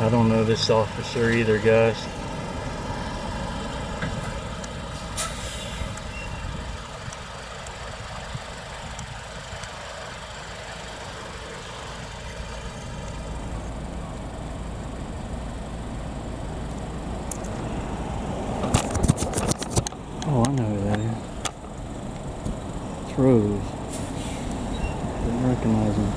I don't know this officer either, guys. Oh, I know who that is. It's Rose. Didn't recognize him.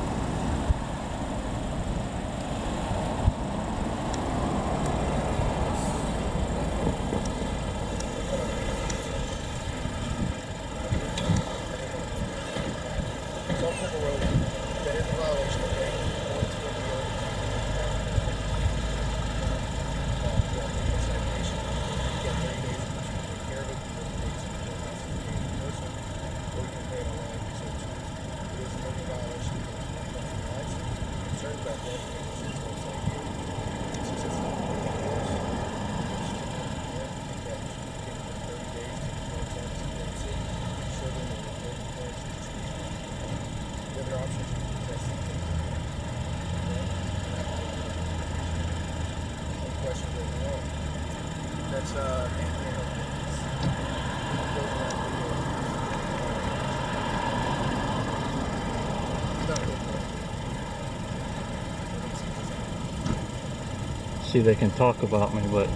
See, they can talk about me, but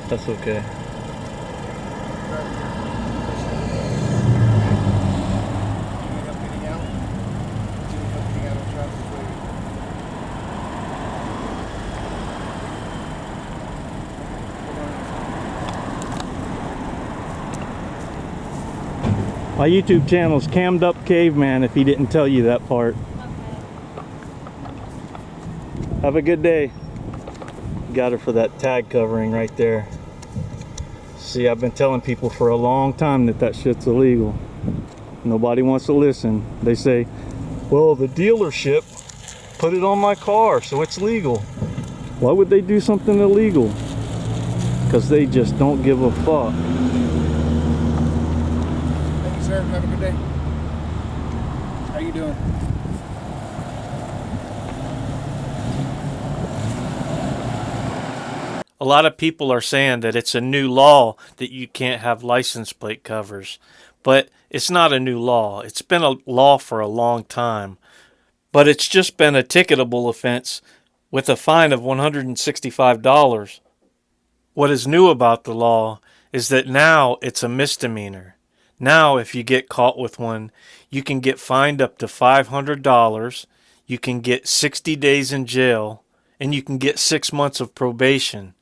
that's okay. My YouTube channel is Cammed Up Caveman, if he didn't tell you that part. Okay. Have a good day. Got her for that tag covering right there. See, I've been telling people for a long time that shit's illegal. Nobody wants to listen. They say, well, the dealership put it on my car, so it's legal. Why would they do something illegal? Because they just don't give a fuck. Thank you, sir. Have a good day. How you doing? A lot of people are saying that it's a new law that you can't have license plate covers, but it's not a new law. It's been a law for a long time, but it's just been a ticketable offense with a fine of $165. What is new about the law is that now it's a misdemeanor. Now, if you get caught with one, you can get fined up to $500, you can get 60 days in jail, and you can get 6 months of probation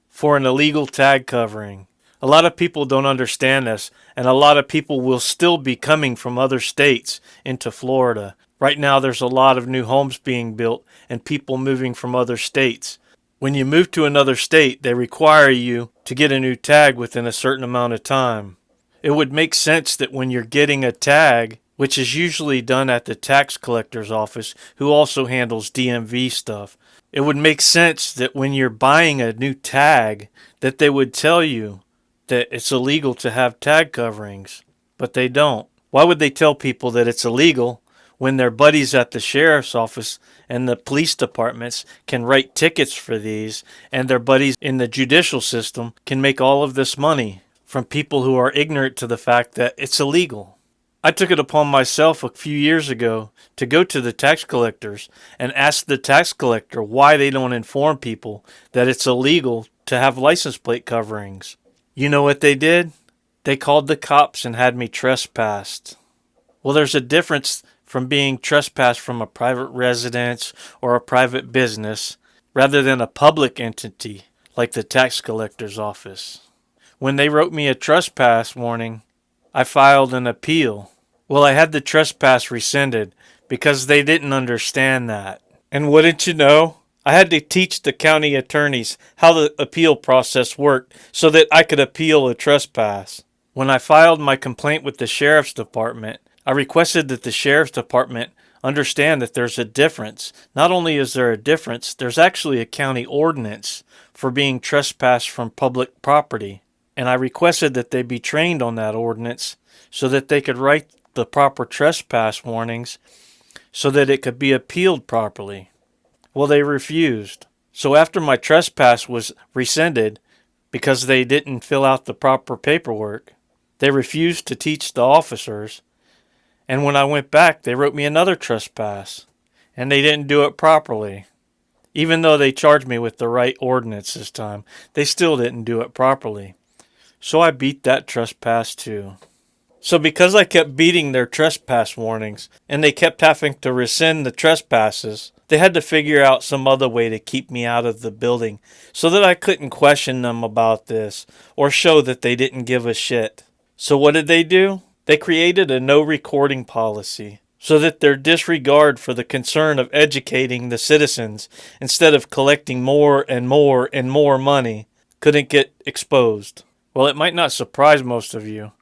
for an illegal tag covering. A lot of people don't understand this, and a lot of people will still be coming from other states into Florida. Right now there's a lot of new homes being built and people moving from other states. When you move to another state, they require you to get a new tag within a certain amount of time. It would make sense that when you're getting a tag, which is usually done at the tax collector's office, who also handles DMV stuff, it would make sense that when you're buying a new tag, that they would tell you that it's illegal to have tag coverings, but they don't. Why would they tell people that it's illegal when their buddies at the sheriff's office and the police departments can write tickets for these, and their buddies in the judicial system can make all of this money from people who are ignorant to the fact that it's illegal? I took it upon myself a few years ago to go to the tax collectors and ask the tax collector why they don't inform people that it's illegal to have license plate coverings. You know what they did? They called the cops and had me trespassed. Well, there's a difference from being trespassed from a private residence or a private business rather than a public entity like the tax collector's office. When they wrote me a trespass warning, I filed an appeal. Well, I had the trespass rescinded because they didn't understand that. And wouldn't you know, I had to teach the county attorneys how the appeal process worked so that I could appeal a trespass. When I filed my complaint with the sheriff's department, I requested that the sheriff's department understand that there's a difference. Not only is there a difference, there's actually a county ordinance for being trespassed from public property. And I requested that they be trained on that ordinance so that they could write the proper trespass warnings so that it could be appealed properly. Well, they refused. So after my trespass was rescinded because they didn't fill out the proper paperwork, they refused to teach the officers. And when I went back, they wrote me another trespass. And they didn't do it properly. Even though they charged me with the right ordinance this time, they still didn't do it properly. So I beat that trespass too. So because I kept beating their trespass warnings, and they kept having to rescind the trespasses, they had to figure out some other way to keep me out of the building so that I couldn't question them about this or show that they didn't give a shit. So what did they do? They created a no recording policy so that their disregard for the concern of educating the citizens instead of collecting more and more and more money couldn't get exposed. Well, it might not surprise most of you,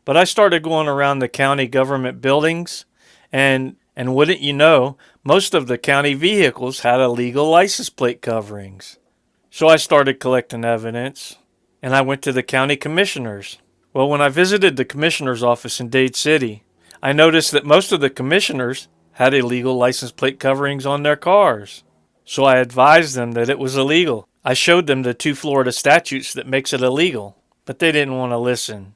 but I started going around the county government buildings, and wouldn't you know, most of the county vehicles had illegal license plate coverings. So I started collecting evidence, and I went to the county commissioners. Well, when I visited the commissioner's office in Dade City, I noticed that most of the commissioners had illegal license plate coverings on their cars. So I advised them that it was illegal. I showed them the 2 Florida statutes that makes it illegal, but they didn't want to listen.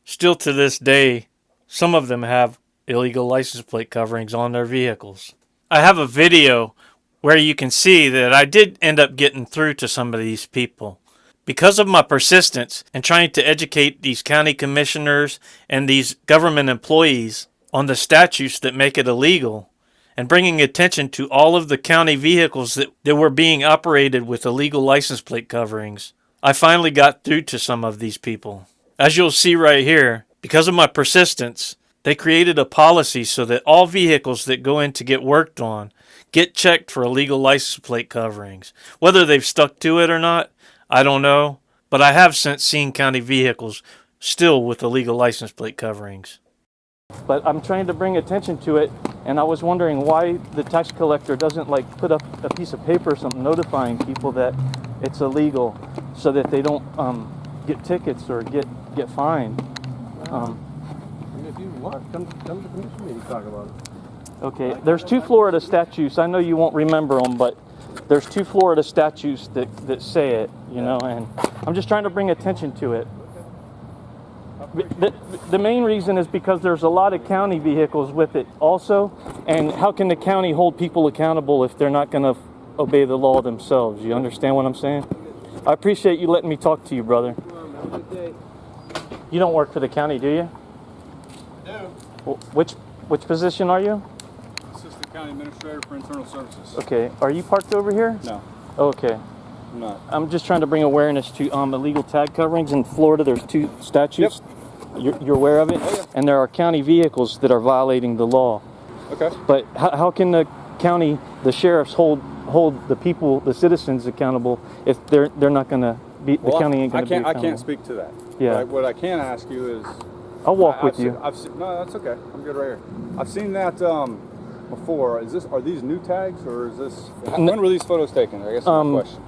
Still to this day, some of them have illegal license plate coverings on their vehicles. I have a video where you can see that I did end up getting through to some of these people. Because of my persistence in trying to educate these county commissioners and these government employees on the statutes that make it illegal, and bringing attention to all of the county vehicles that were being operated with illegal license plate coverings, I finally got through to some of these people. As you'll see right here, because of my persistence, they created a policy so that all vehicles that go in to get worked on get checked for illegal license plate coverings. Whether they've stuck to it or not, I don't know, but I have since seen county vehicles still with illegal license plate coverings. But I'm trying to bring attention to it, and I was wondering why the tax collector doesn't put up a piece of paper or something notifying people that it's illegal so that they don't get tickets or get fined. If you want, come to the commission meeting, talk about it. Okay, there's 2 Florida statutes. I know you won't remember them, but there's 2 Florida statutes that say it, you know, and I'm just trying to bring attention to it. The main reason is because there's a lot of county vehicles with it also, and how can the county hold people accountable if they're not going to obey the law themselves? You understand what I'm saying? I appreciate you letting me talk to you, brother. You don't work for the county, do you? No. Which position are you? Assistant County Administrator for Internal Services. Okay. Are you parked over here? No, Oh, okay. I'm not. I'm just trying to bring awareness to illegal tag coverings in Florida. There's 2 statutes. Yep. You're aware of it? Oh, yeah. And there are county vehicles that are violating the law. Okay. But how can the county, the sheriffs hold the people, the citizens accountable if they're not going to be, the county ain't going to be accountable? I can't speak to that. Yeah. What I can ask you is... I'll walk with you. No, that's okay. I'm good right here. I've seen that before. Are these new tags, or is this... When were these photos taken? I guess that's my question.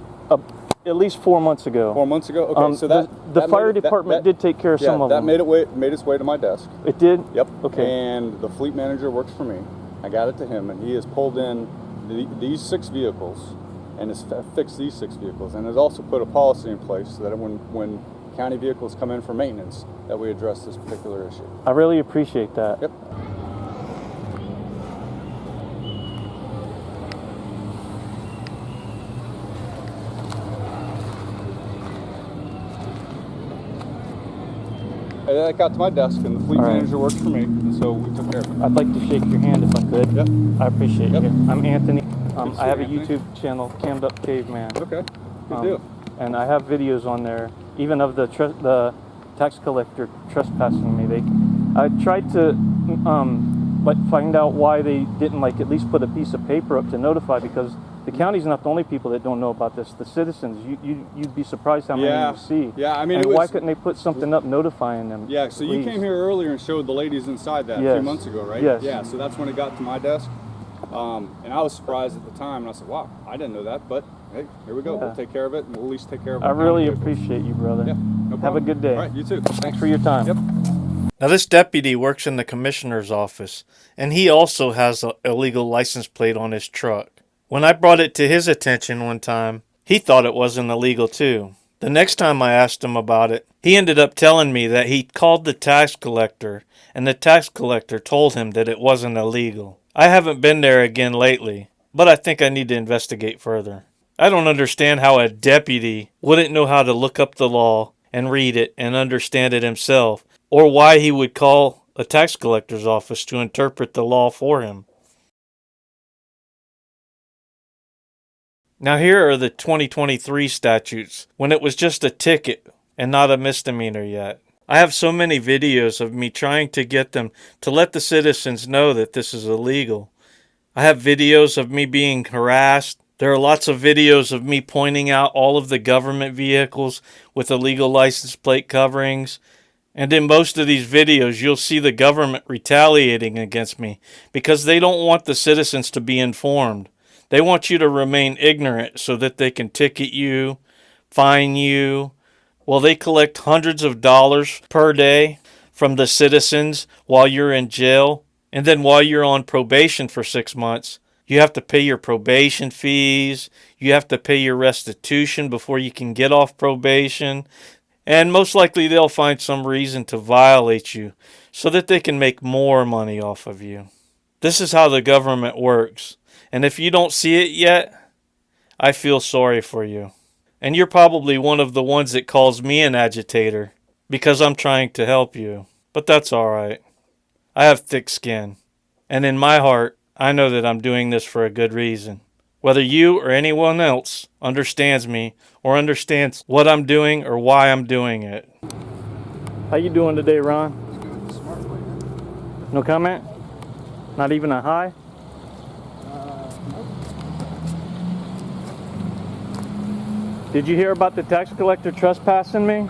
At least 4 months ago. 4 months ago? Okay, so the fire department did take care of some of them. That made its way to my desk. It did? Yep. Okay. And the fleet manager works for me. I got it to him, and he has pulled in these 6 vehicles and has fixed these 6 vehicles, and has also put a policy in place so that when county vehicles come in for maintenance, that we address this particular issue. I really appreciate that. Yep. I got to my desk, and the fleet manager works for me, and so we took care of it. I'd like to shake your hand if I could. Yep. I appreciate Yep. it. I'm Anthony. I have a Anthony. YouTube channel, Cammed Up Caveman. Okay, good deal. And I have videos on there, even of the tax collector trespassing me. I tried to find out why they didn't at least put a piece of paper up to notify, because the county's not the only people that don't know about this. The citizens, you'd be surprised how many you see. Yeah, I mean, and why couldn't they put something up notifying them? Yeah, so you came here earlier and showed the ladies inside that a Yes. few months ago, right? Yes. Yeah, so that's when it got to my desk. And I was surprised at the time, and I said, wow, I didn't know that, but hey, here we go. Yeah. We'll take care of it, and we'll at least take care of it. I really appreciate you, brother. Yeah, no problem. Have a good day. All right, you too. Thanks for your time. Yep. Now, this deputy works in the commissioner's office, and he also has an illegal license plate on his truck. When I brought it to his attention one time, He thought it wasn't illegal too. The next time I asked him about it, he ended up telling me that he called the tax collector, and the tax collector told him that it wasn't illegal. I haven't been there again lately, but I think I need to investigate further. I don't understand how a deputy wouldn't know how to look up the law and read it and understand it himself, or why he would call a tax collector's office to interpret the law for him. Now here are the 2023 statutes, when it was just a ticket and not a misdemeanor yet. I have so many videos of me trying to get them to let the citizens know that this is illegal. I have videos of me being harassed. There are lots of videos of me pointing out all of the government vehicles with illegal license plate coverings. And in most of these videos, you'll see the government retaliating against me because they don't want the citizens to be informed. They want you to remain ignorant so that they can ticket you, fine you. Well, they collect hundreds of dollars per day from the citizens while you're in jail. And then while you're on probation for 6 months, you have to pay your probation fees. You have to pay your restitution before you can get off probation. And most likely they'll find some reason to violate you so that they can make more money off of you. This is how the government works. And if you don't see it yet, I feel sorry for you. And you're probably one of the ones that calls me an agitator because I'm trying to help you. But that's all right. I have thick skin. And in my heart, I know that I'm doing this for a good reason. Whether you or anyone else understands me or understands what I'm doing or why I'm doing it. How you doing today, Ron? No comment? Not even a hi? Did you hear about the tax collector trespassing me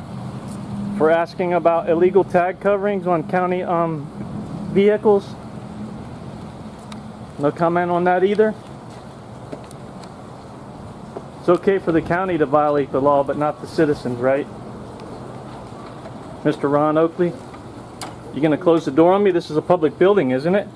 for asking about illegal tag coverings on county vehicles? No comment on that either? It's okay for the county to violate the law, but not the citizens, right? Mr. Ron Oakley, you gonna close the door on me? This is a public building, isn't it?